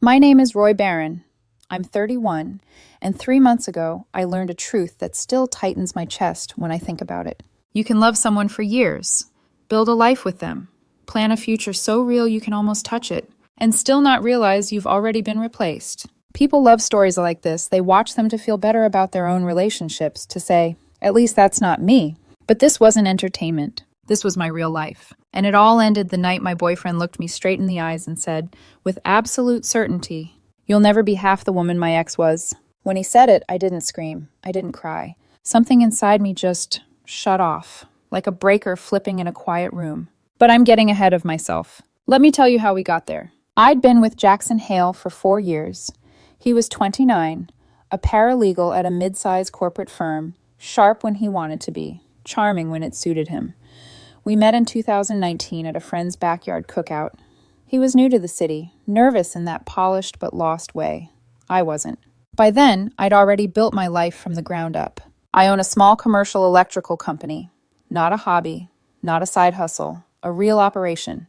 My name is Roy Barron. I'm 31, and 3 months ago, I learned a truth that still tightens my chest when I think about it. You can love someone for years, build a life with them, plan a future so real you can almost touch it, and still not realize you've already been replaced. People love stories like this. They watch them to feel better about their own relationships, to say, at least that's not me. But this wasn't entertainment. This was my real life. And it all ended the night my boyfriend looked me straight in the eyes and said, with absolute certainty, "You'll never be half the woman my ex was." When he said it, I didn't scream. I didn't cry. Something inside me just shut off, like a breaker flipping in a quiet room. But I'm getting ahead of myself. Let me tell you how we got there. I'd been with Jackson Hale for 4 years. He was 29, a paralegal at a mid-sized corporate firm, sharp when he wanted to be, charming when it suited him. We met in 2019 at a friend's backyard cookout. He was new to the city, nervous in that polished but lost way. I wasn't. By then, I'd already built my life from the ground up. I own a small commercial electrical company. Not a hobby, not a side hustle, a real operation.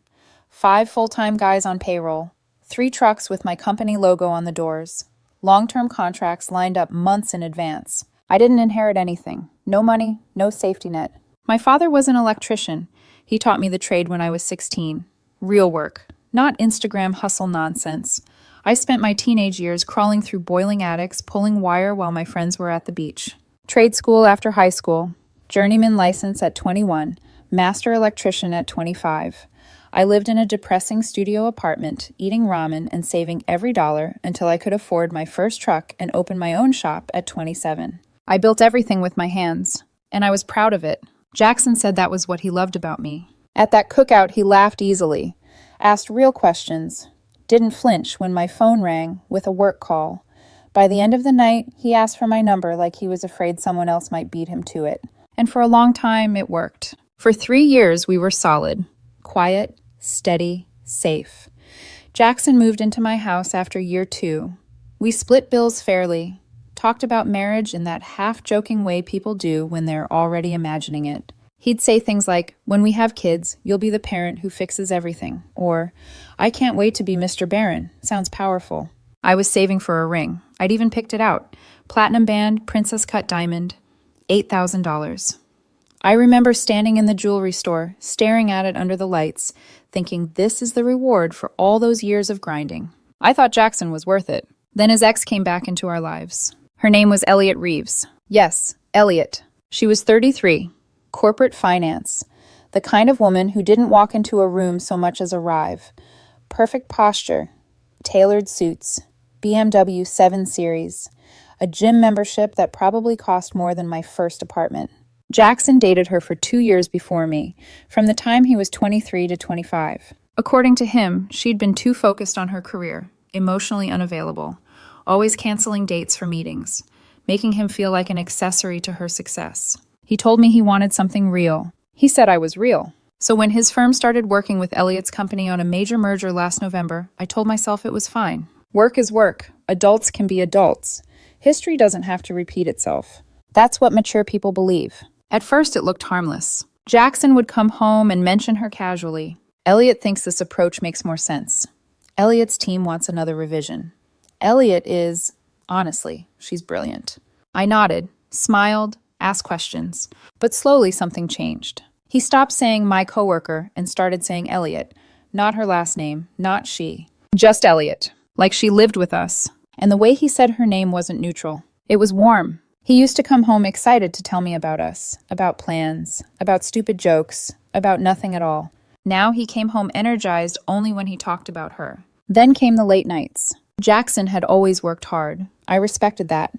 5 full-time guys on payroll, 3 trucks with my company logo on the doors, long-term contracts lined up months in advance. I didn't inherit anything. No money, no safety net. My father was an electrician. He taught me the trade when I was 16. Real work, not Instagram hustle nonsense. I spent my teenage years crawling through boiling attics, pulling wire while my friends were at the beach. Trade school after high school, journeyman license at 21, master electrician at 25. I lived in a depressing studio apartment, eating ramen and saving every dollar until I could afford my first truck and open my own shop at 27. I built everything with my hands, and I was proud of it. Jackson said that was what he loved about me. At that cookout, he laughed easily, asked real questions, didn't flinch when my phone rang with a work call. By the end of the night, he asked for my number like he was afraid someone else might beat him to it. And for a long time, it worked. For 3 years, we were solid, quiet, steady, safe. Jackson moved into my house after year 2. We split bills fairly, talked about marriage in that half-joking way people do when they're already imagining it. He'd say things like, "When we have kids, you'll be the parent who fixes everything," or, "I can't wait to be Mr. Barron." Sounds powerful. I was saving for a ring. I'd even picked it out. Platinum band, princess cut diamond, $8,000. I remember standing in the jewelry store, staring at it under the lights, thinking this is the reward for all those years of grinding. I thought Jackson was worth it. Then his ex came back into our lives. Her name was Elliot Reeves. Yes, Elliot. She was 33, corporate finance, the kind of woman who didn't walk into a room so much as arrive. Perfect posture, tailored suits, BMW 7 Series, a gym membership that probably cost more than my first apartment. Jackson dated her for 2 years before me, from the time he was 23 to 25. According to him, she'd been too focused on her career, emotionally unavailable, always canceling dates for meetings, making him feel like an accessory to her success. He told me he wanted something real. He said I was real. So when his firm started working with Elliot's company on a major merger last November, I told myself it was fine. Work is work. Adults can be adults. History doesn't have to repeat itself. That's what mature people believe. At first, it looked harmless. Jackson would come home and mention her casually. Elliot thinks this approach makes more sense. Elliot's team wants another revision. Elliot is, honestly, she's brilliant. I nodded, smiled, asked questions. But slowly something changed. He stopped saying my coworker and started saying Elliot. Not her last name, not she. Just Elliot. Like she lived with us. And the way he said her name wasn't neutral. It was warm. He used to come home excited to tell me about us, about plans, about stupid jokes, about nothing at all. Now he came home energized only when he talked about her. Then came the late nights. Jackson had always worked hard. I respected that.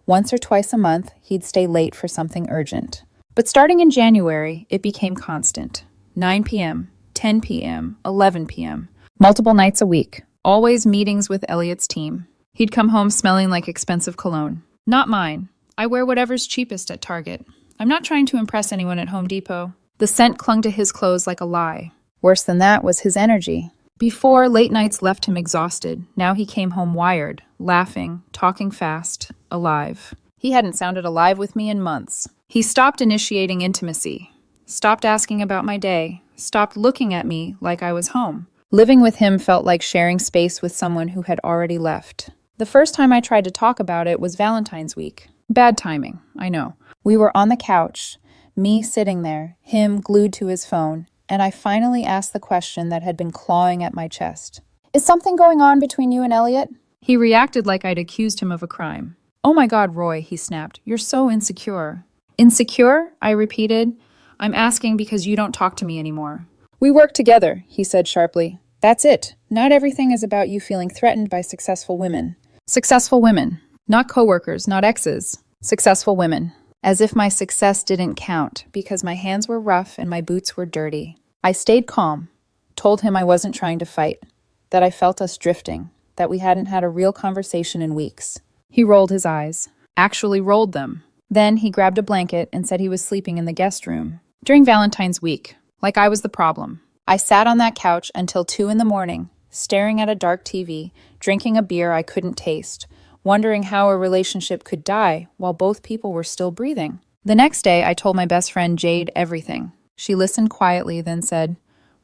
Once or twice a month, he'd stay late for something urgent. But starting in January, it became constant. 9 p.m., 10 p.m., 11 p.m. Multiple nights a week. Always meetings with Elliot's team. He'd come home smelling like expensive cologne. Not mine. I wear whatever's cheapest at Target. I'm not trying to impress anyone at Home Depot. The scent clung to his clothes like a lie. Worse than that was his energy. Before, late nights left him exhausted. Now he came home wired, laughing, talking fast, alive. He hadn't sounded alive with me in months. He stopped initiating intimacy, stopped asking about my day, stopped looking at me like I was home. Living with him felt like sharing space with someone who had already left. The first time I tried to talk about it was Valentine's week. Bad timing, I know. We were on the couch, me sitting there, him glued to his phone, and I finally asked the question that had been clawing at my chest. Is something going on between you and Elliot? He reacted like I'd accused him of a crime. Oh my God, Roy, he snapped. You're so insecure. Insecure? I repeated. I'm asking because you don't talk to me anymore. We work together, he said sharply. That's it. Not everything is about you feeling threatened by successful women. Successful women. Not coworkers, not exes. Successful women. As if my success didn't count, because my hands were rough and my boots were dirty. I stayed calm, told him I wasn't trying to fight, that I felt us drifting, that we hadn't had a real conversation in weeks. He rolled his eyes. Actually rolled them. Then he grabbed a blanket and said he was sleeping in the guest room. During Valentine's week, like I was the problem. I sat on that couch until 2 a.m, staring at a dark TV, drinking a beer I couldn't taste, wondering how a relationship could die while both people were still breathing. The next day, I told my best friend Jade everything. She listened quietly, then said,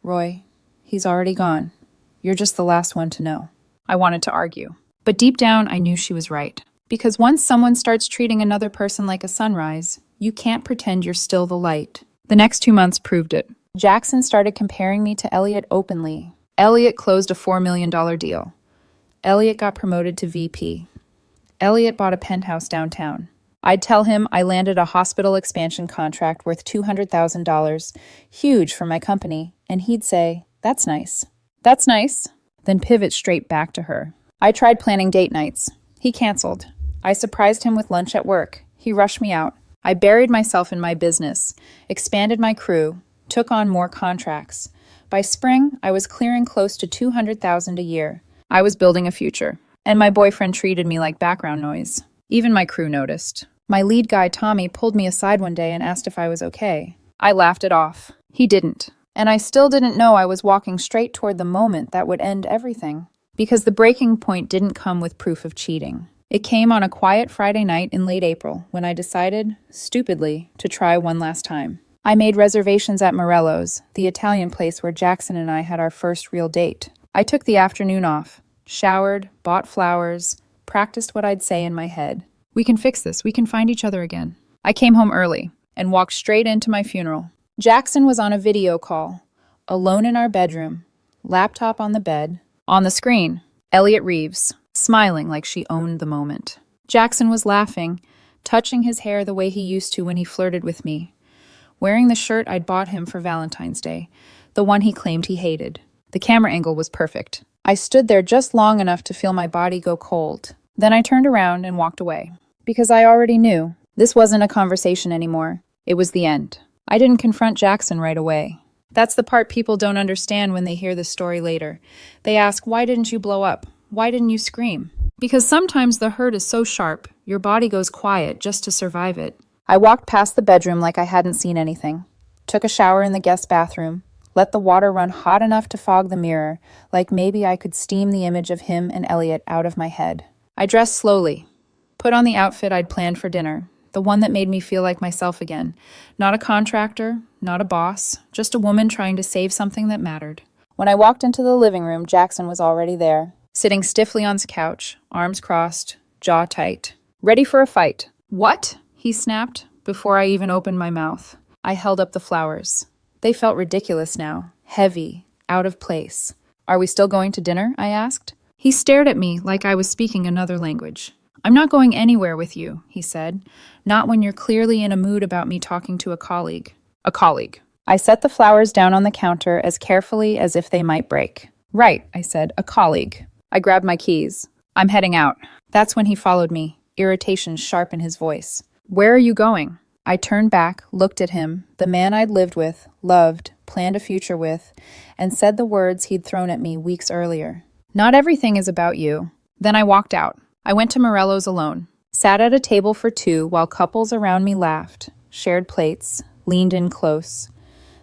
Roy, he's already gone. You're just the last one to know. I wanted to argue. But deep down, I knew she was right. Because once someone starts treating another person like a sunrise, you can't pretend you're still the light. The next 2 months proved it. Jackson started comparing me to Elliot openly. Elliot closed a $4 million deal. Elliot got promoted to VP. Elliot bought a penthouse downtown. I'd tell him I landed a hospital expansion contract worth $200,000, huge for my company, and he'd say, That's nice. That's nice. Then pivot straight back to her. I tried planning date nights. He canceled. I surprised him with lunch at work. He rushed me out. I buried myself in my business, expanded my crew, took on more contracts. By spring, I was clearing close to $200,000 a year. I was building a future. And my boyfriend treated me like background noise. Even my crew noticed. My lead guy, Tommy, pulled me aside one day and asked if I was okay. I laughed it off. He didn't. And I still didn't know I was walking straight toward the moment that would end everything. Because the breaking point didn't come with proof of cheating. It came on a quiet Friday night in late April when I decided, stupidly, to try one last time. I made reservations at Morello's, the Italian place where Jackson and I had our first real date. I took the afternoon off, showered, bought flowers, practiced what I'd say in my head. We can fix this. We can find each other again. I came home early and walked straight into my funeral. Jackson was on a video call, alone in our bedroom, laptop on the bed. On the screen, Elliot Reeves, smiling like she owned the moment. Jackson was laughing, touching his hair the way he used to when he flirted with me, wearing the shirt I'd bought him for Valentine's Day, the one he claimed he hated. The camera angle was perfect. I stood there just long enough to feel my body go cold. Then I turned around and walked away, because I already knew this wasn't a conversation anymore. It was the end. I didn't confront Jackson right away. That's the part people don't understand when they hear the story later. They ask, why didn't you blow up? Why didn't you scream? Because sometimes the hurt is so sharp, your body goes quiet just to survive it. I walked past the bedroom like I hadn't seen anything. Took a shower in the guest bathroom. Let the water run hot enough to fog the mirror, like maybe I could steam the image of him and Elliot out of my head. I dressed slowly. Put on the outfit I'd planned for dinner. The one that made me feel like myself again. Not a contractor, not a boss, just a woman trying to save something that mattered. When I walked into the living room, Jackson was already there, sitting stiffly on his couch, arms crossed, jaw tight, ready for a fight. What? He snapped, before I even opened my mouth. I held up the flowers. They felt ridiculous now, heavy, out of place. Are we still going to dinner? I asked. He stared at me like I was speaking another language. I'm not going anywhere with you, he said. Not when you're clearly in a mood about me talking to a colleague. A colleague. I set the flowers down on the counter as carefully as if they might break. Right, I said, a colleague. I grabbed my keys. I'm heading out. That's when he followed me, irritation sharp in his voice. Where are you going? I turned back, looked at him, the man I'd lived with, loved, planned a future with, and said the words he'd thrown at me weeks earlier. Not everything is about you. Then I walked out. I went to Morello's alone, sat at a table for two while couples around me laughed, shared plates, leaned in close.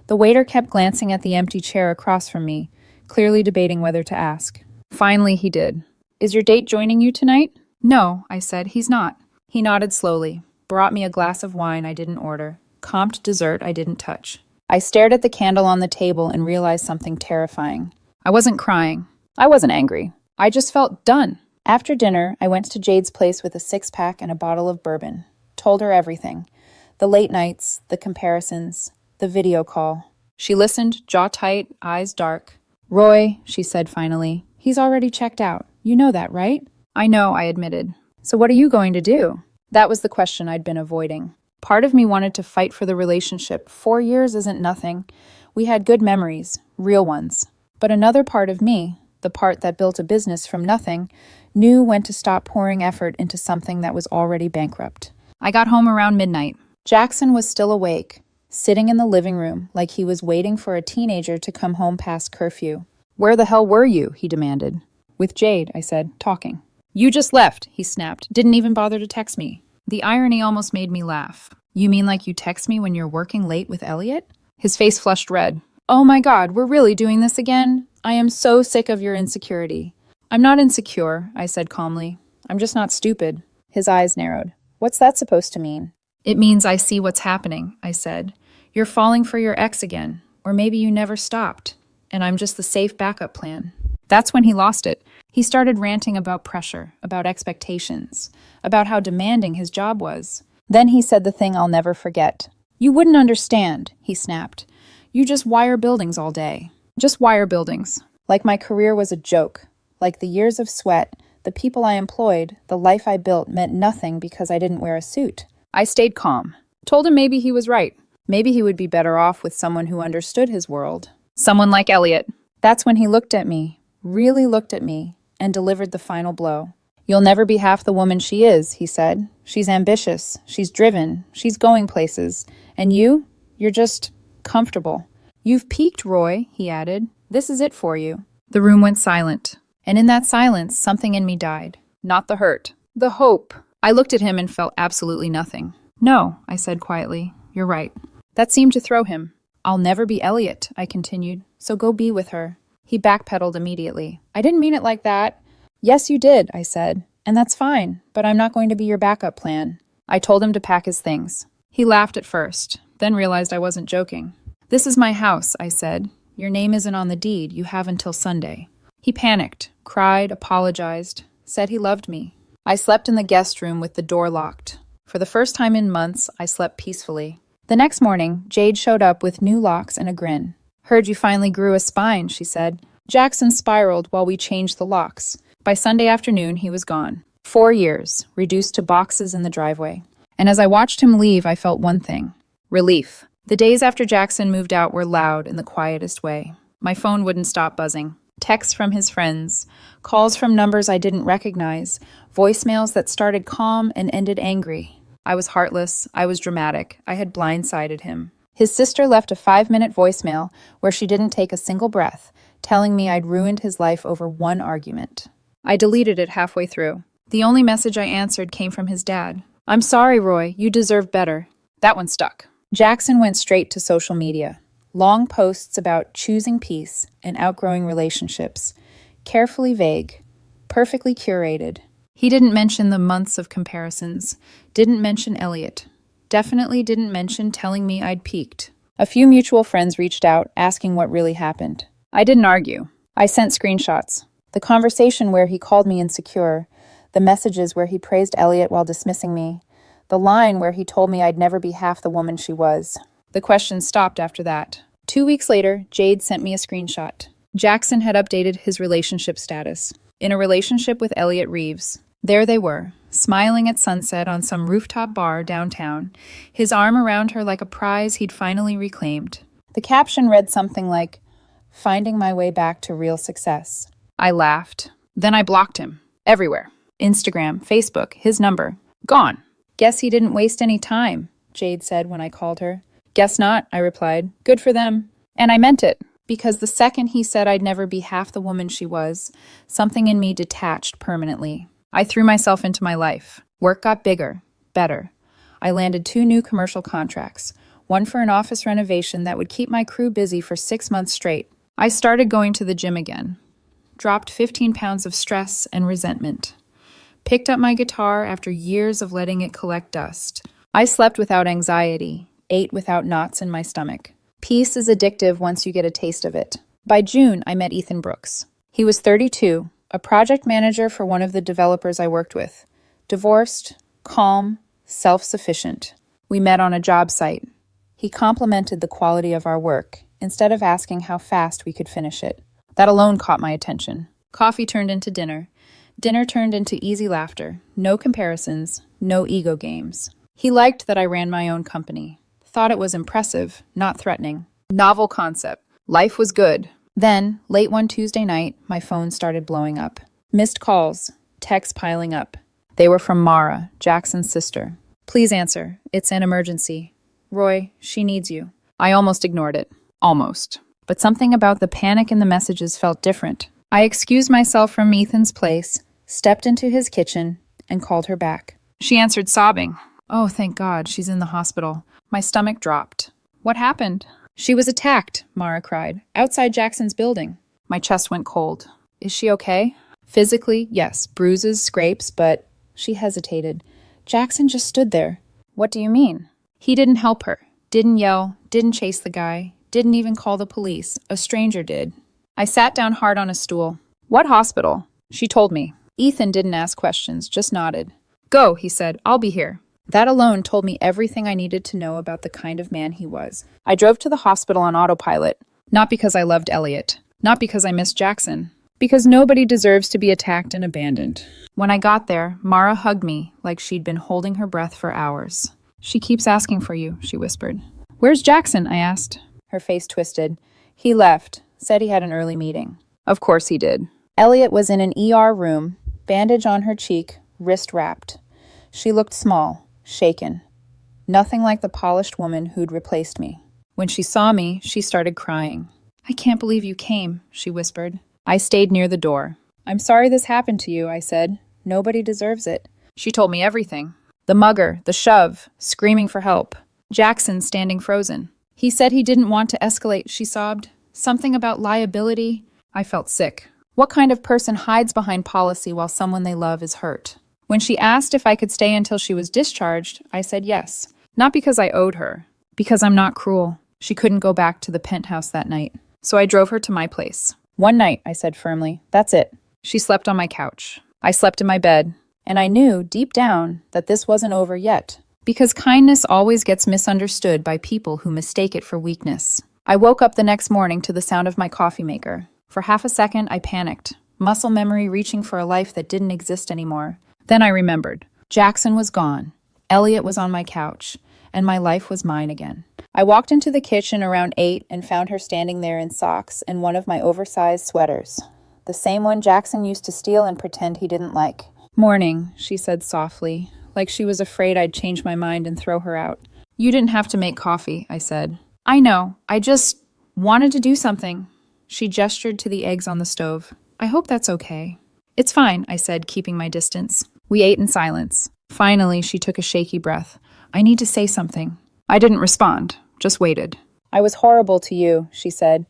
The waiter kept glancing at the empty chair across from me, clearly debating whether to ask. Finally, he did. Is your date joining you tonight? No, I said, he's not. He nodded slowly, brought me a glass of wine I didn't order, comped dessert I didn't touch. I stared at the candle on the table and realized something terrifying. I wasn't crying. I wasn't angry. I just felt done. After dinner, I went to Jade's place with a six-pack and a bottle of bourbon. Told her everything. The late nights, the comparisons, the video call. She listened, jaw tight, eyes dark. "Roy," she said finally, "he's already checked out. You know that, right?" "I know," I admitted. "So what are you going to do?" That was the question I'd been avoiding. Part of me wanted to fight for the relationship. 4 years isn't nothing. We had good memories, real ones. But another part of me, the part that built a business from nothing, knew when to stop pouring effort into something that was already bankrupt. I got home around midnight. Jackson was still awake, sitting in the living room like he was waiting for a teenager to come home past curfew. "Where the hell were you?" he demanded. "With Jade," I said, "talking." "You just left," he snapped. "Didn't even bother to text me." The irony almost made me laugh. "You mean like you text me when you're working late with Elliot?" His face flushed red. "Oh my God, we're really doing this again? I am so sick of your insecurity." "I'm not insecure," I said calmly. "I'm just not stupid." His eyes narrowed. "What's that supposed to mean?" "It means I see what's happening," I said. "You're falling for your ex again. Or maybe you never stopped. And I'm just the safe backup plan." That's when he lost it. He started ranting about pressure, about expectations, about how demanding his job was. Then he said the thing I'll never forget. "You wouldn't understand," he snapped. "You just wire buildings all day." Just wire buildings. Like my career was a joke. Like the years of sweat, the people I employed, the life I built meant nothing because I didn't wear a suit. I stayed calm. Told him maybe he was right. Maybe he would be better off with someone who understood his world. Someone like Elliot. That's when he looked at me, really looked at me, and delivered the final blow. "You'll never be half the woman she is," he said. "She's ambitious, she's driven, she's going places. And you're just comfortable." "You've peaked, Roy," he added. "This is it for you." The room went silent. And in that silence, something in me died. Not the hurt. The hope. I looked at him and felt absolutely nothing. "No," I said quietly. "You're right." That seemed to throw him. "I'll never be Elliot," I continued. "So go be with her." He backpedaled immediately. "I didn't mean it like that." "Yes, you did," I said. "And that's fine, but I'm not going to be your backup plan." I told him to pack his things. He laughed at first, then realized I wasn't joking. "This is my house," I said. "Your name isn't on the deed. You have until Sunday." He panicked, cried, apologized, said he loved me. I slept in the guest room with the door locked. For the first time in months, I slept peacefully. The next morning, Jade showed up with new locks and a grin. "Heard you finally grew a spine," she said. Jackson spiraled while we changed the locks. By Sunday afternoon, he was gone. 4 years, reduced to boxes in the driveway. And as I watched him leave, I felt one thing: relief. The days after Jackson moved out were loud in the quietest way. My phone wouldn't stop buzzing. Texts from his friends, calls from numbers I didn't recognize, voicemails that started calm and ended angry. I was heartless, I was dramatic, I had blindsided him. His sister left a 5-minute voicemail where she didn't take a single breath, telling me I'd ruined his life over one argument. I deleted it halfway through. The only message I answered came from his dad. "I'm sorry, Roy, you deserve better." That one stuck. Jackson went straight to social media. Long posts about choosing peace and outgrowing relationships. Carefully vague, perfectly curated. He didn't mention the months of comparisons, didn't mention Elliot, definitely didn't mention telling me I'd peaked. A few mutual friends reached out, asking what really happened. I didn't argue. I sent screenshots. The conversation where he called me insecure, the messages where he praised Elliot while dismissing me, the line where he told me I'd never be half the woman she was. The questions stopped after that. 2 weeks later, Jade sent me a screenshot. Jackson had updated his relationship status. In a relationship with Elliot Reeves. There they were, smiling at sunset on some rooftop bar downtown, his arm around her like a prize he'd finally reclaimed. The caption read something like, "Finding my way back to real success." I laughed. Then I blocked him. Everywhere. Instagram, Facebook, his number. Gone. "Guess he didn't waste any time," Jade said when I called her. "Guess not," I replied. "Good for them." And I meant it, because the second he said I'd never be half the woman she was, something in me detached permanently. I threw myself into my life. Work got bigger, better. I landed 2 new commercial contracts, one for an office renovation that would keep my crew busy for 6 months straight. I started going to the gym again. Dropped 15 pounds of stress and resentment. Picked up my guitar after years of letting it collect dust. I slept without anxiety, ate without knots in my stomach. Peace is addictive once you get a taste of it. By June, I met Ethan Brooks. He was 32, a project manager for one of the developers I worked with. Divorced, calm, self-sufficient. We met on a job site. He complimented the quality of our work, instead of asking how fast we could finish it. That alone caught my attention. Coffee turned into dinner. Dinner turned into easy laughter. No comparisons, no ego games. He liked that I ran my own company. Thought it was impressive, not threatening. Novel concept. Life was good. Then, late one Tuesday night, my phone started blowing up. Missed calls, texts piling up. They were from Mara, Jackson's sister. Please answer. It's an emergency. Roy, she needs you. I almost ignored it. Almost. But something about the panic in the messages felt different. I excused myself from Ethan's place, stepped into his kitchen, and called her back. She answered sobbing. Oh, thank God, she's in the hospital. My stomach dropped. What happened? She was attacked, Mara cried, outside Jackson's building. My chest went cold. Is she okay? Physically, yes, bruises, scrapes, but she hesitated. Jackson just stood there. What do you mean? He didn't help her, didn't yell, didn't chase the guy, didn't even call the police. A stranger did. I sat down hard on a stool. What hospital? She told me. Ethan didn't ask questions, just nodded. Go, he said. I'll be here. That alone told me everything I needed to know about the kind of man he was. I drove to the hospital on autopilot, not because I loved Elliot, not because I missed Jackson, because nobody deserves to be attacked and abandoned. When I got there, Mara hugged me like she'd been holding her breath for hours. She keeps asking for you, she whispered. Where's Jackson? I asked. Her face twisted. He left, said he had an early meeting. Of course he did. Elliot was in an ER room, bandage on her cheek, wrist wrapped. She looked small, shaken. Nothing like the polished woman who'd replaced me. When she saw me, she started crying. I can't believe you came, she whispered. I stayed near the door. I'm sorry this happened to you, I said. Nobody deserves it. She told me everything. The mugger, the shove, screaming for help. Jackson standing frozen. He said he didn't want to escalate, she sobbed. Something about liability. I felt sick. What kind of person hides behind policy while someone they love is hurt? When she asked if I could stay until she was discharged, I said yes. Not because I owed her. Because I'm not cruel. She couldn't go back to the penthouse that night. So I drove her to my place. One night, I said firmly. That's it. She slept on my couch. I slept in my bed. And I knew, deep down, that this wasn't over yet. Because kindness always gets misunderstood by people who mistake it for weakness. I woke up the next morning to the sound of my coffee maker. For half a second, I panicked. Muscle memory reaching for a life that didn't exist anymore. Then I remembered. Jackson was gone. Elliot was on my couch. And my life was mine again. I walked into the kitchen around 8 and found her standing there in socks and one of my oversized sweaters. The same one Jackson used to steal and pretend he didn't like. Morning, she said softly, like she was afraid I'd change my mind and throw her out. You didn't have to make coffee, I said. I know. I just wanted to do something. She gestured to the eggs on the stove. I hope that's okay. It's fine, I said, keeping my distance. We ate in silence. Finally, she took a shaky breath. I need to say something. I didn't respond, just waited. I was horrible to you, she said.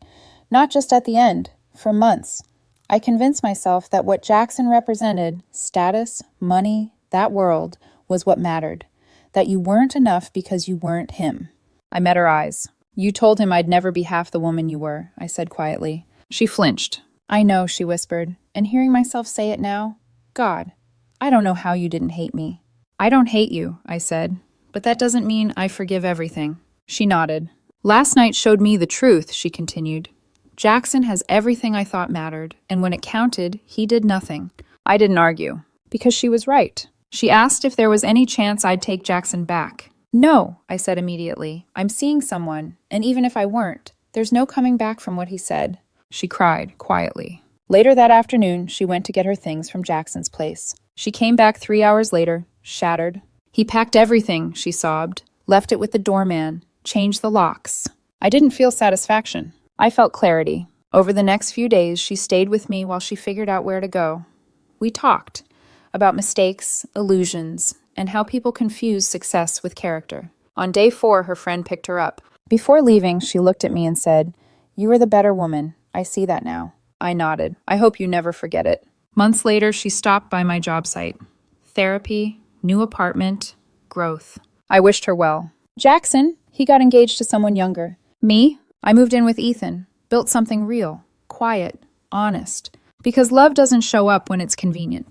Not just at the end, for months. I convinced myself that what Jackson represented, status, money, that world, was what mattered. That you weren't enough because you weren't him. I met her eyes. You told him I'd never be half the woman you were, I said quietly. She flinched. I know, she whispered, and hearing myself say it now, God, I don't know how you didn't hate me. I don't hate you, I said, but that doesn't mean I forgive everything. She nodded. Last night showed me the truth, she continued. Jackson has everything I thought mattered, and when it counted, he did nothing. I didn't argue, because she was right. She asked if there was any chance I'd take Jackson back. No, I said immediately. I'm seeing someone, and even if I weren't, there's no coming back from what he said. She cried, quietly. Later that afternoon, she went to get her things from Jackson's place. She came back 3 hours later, shattered. He packed everything, she sobbed, left it with the doorman, changed the locks. I didn't feel satisfaction. I felt clarity. Over the next few days, she stayed with me while she figured out where to go. We talked about mistakes, illusions, and how people confuse success with character. On day 4, her friend picked her up. Before leaving, she looked at me and said, You are the better woman. I see that now. I nodded. I hope you never forget it. Months later, she stopped by my job site. Therapy, new apartment, growth. I wished her well. Jackson, he got engaged to someone younger. Me? I moved in with Ethan. built something real, quiet, honest. Because love doesn't show up when it's convenient.